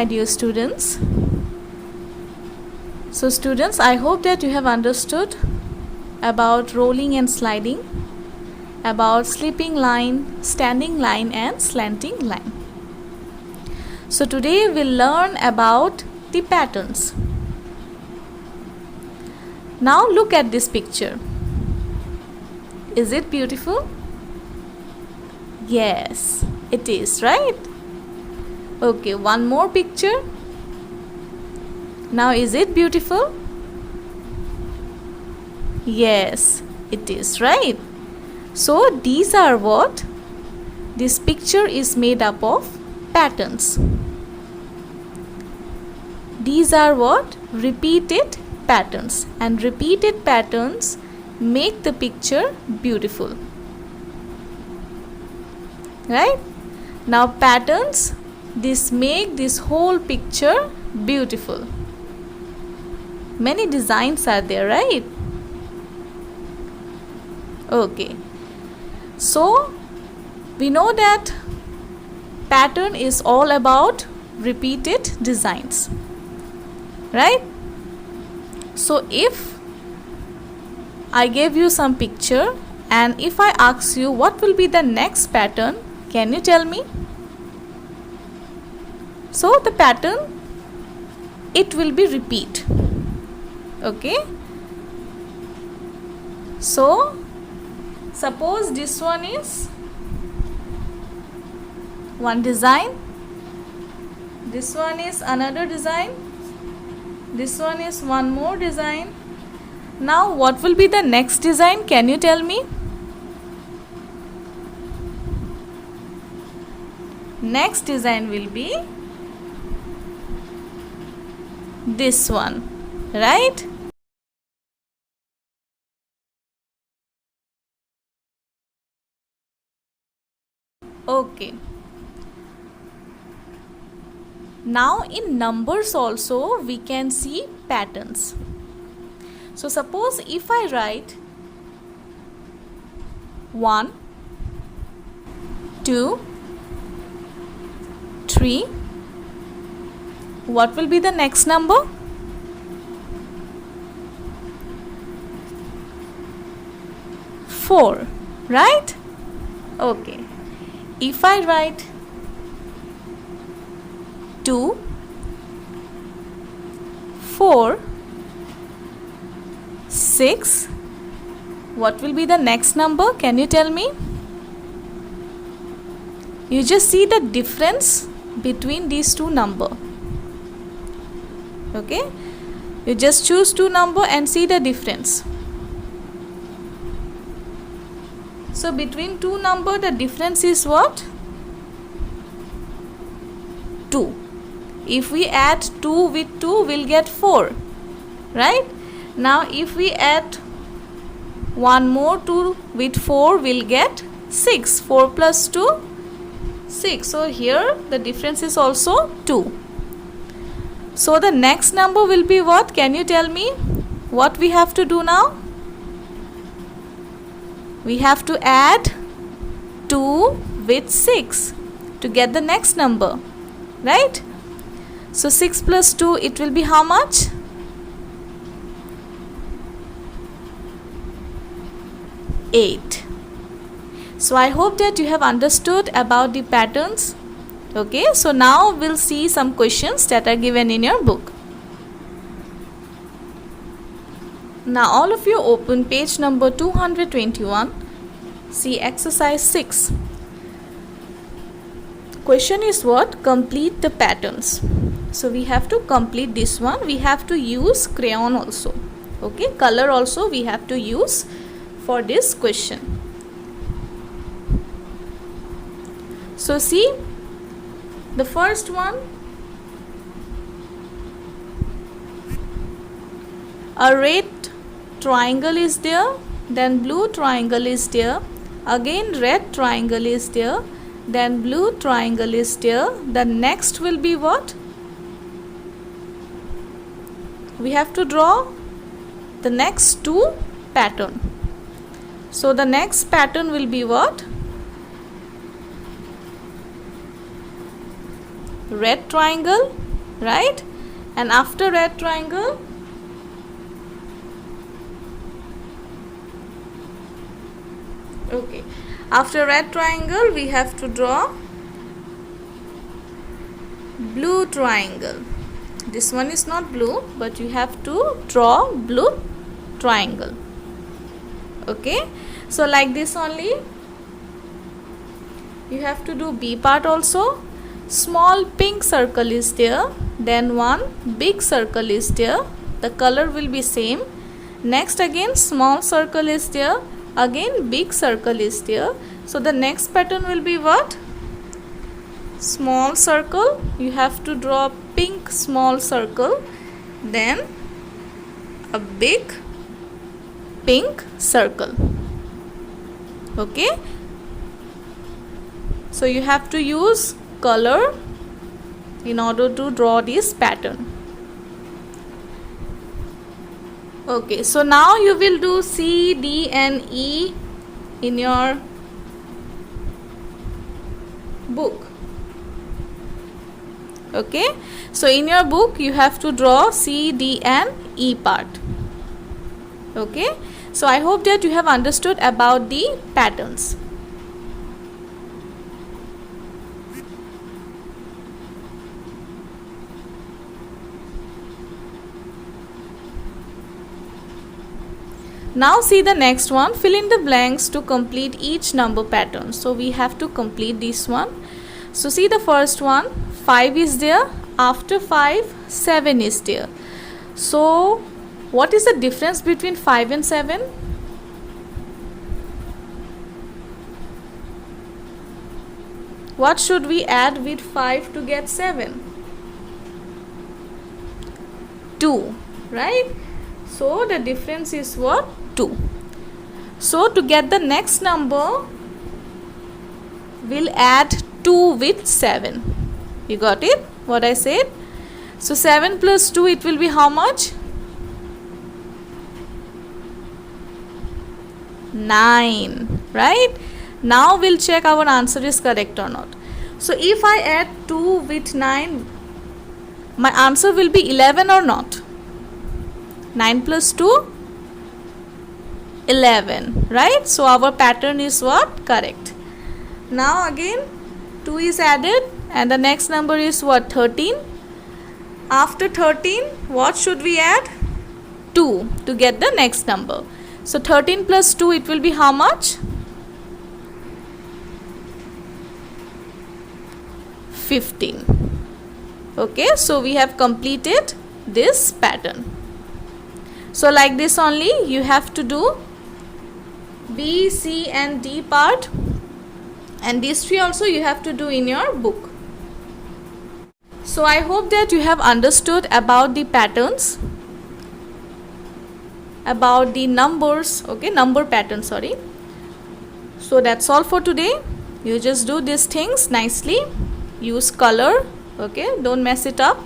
my dear students. So students, I hope that you have understood about rolling and sliding, about slipping line, standing line and slanting line. So today we'll learn about the patterns. Now look at this picture. Is it beautiful? Yes, it is, right? Okay, one more picture. Now is it beautiful? Yes, it is, right? So these are what? This picture is made up of patterns. These are what? Repeated patterns, and repeated patterns make the picture beautiful. Right? Now patterns, this make this whole picture beautiful. Many designs are there, right? Okay. So we know that pattern is all about repeated designs. Right? So if I gave you some picture and if I ask you what will be the next pattern, can you tell me? So the pattern, it will be repeat. Okay. So suppose this one is one design, this one is another design, this one is one more design. Now what will be the next design? Can you tell me? Next design will be this one, right? Okay. Now in numbers also we can see patterns. So suppose if I write 1, 2, 3, what will be the next number? 4, right? Okay. If I write 2, 4, 6, what will be the next number? Can you tell me? You just see the difference between these two numbers. Okay, you just choose two numbers and see the difference. So between two numbers the difference is what? 2. If we add 2 with 2 we'll get 4, right? Now if we add one more 2 with 4 we'll get 6. 4 plus 2, 6. So here the difference is also 2. So the next number will be what? Can you tell me what we have to do now? We have to add 2 with 6 to get the next number, right? So 6 plus 2, it will be how much? 8. So I hope that you have understood about the patterns. Okay, so now we'll see some questions that are given in your book. Now all of you open page number 221. See exercise 6. Question is what? Complete the patterns. So we have to complete this one. We have to use crayon also. Okay, color also we have to use for this question. So see, the first one, a red triangle is there, then blue triangle is there, again red triangle is there, then blue triangle is there. The next will be what? We have to draw the next two pattern. So the next pattern will be what? Red triangle, right? And after red triangle, okay, after red triangle we have to draw blue triangle. This one is not blue, but you have to draw blue triangle. Okay, so like this only. You have to do B part also. Small pink circle is there, then one big circle is there. The color will be same. Next again small circle is there, again big circle is there. So the next pattern will be what? Small circle. You have to draw pink small circle, then a big pink circle. Okay, so you have to use color in order to draw this pattern. Okay, so now you will do C, D and E in your book. Okay, so in your book you have to draw C, D and E part. Okay, so I hope that you have understood about the patterns. Now see the next one. Fill in the blanks to complete each number pattern. So we have to complete this one. So see the first one, 5 is there. After 5, 7 is there. So what is the difference between 5 and 7? What should we add with 5 to get 7? 2, right? So the difference is what? 2. So to get the next number, we'll add 2 with 7. You got it? What I said? So 7 plus 2, it will be how much? 9, right? Now we'll check our answer is correct or not. So if I add 2 with 9, my answer will be 11 or not? 9 plus 2? 11, right? So our pattern is what? Correct. Now again 2 is added and the next number is what? 13. After 13, what should we add? 2 to get the next number. So 13 plus 2, it will be how much? 15. Okay, so we have completed this pattern. So like this only you have to do B, C and D part, and these three also you have to do in your book. So I hope that you have understood about the patterns, about the numbers, okay, number pattern, sorry. So that's all for today. You just do these things nicely, use color, okay, don't mess it up.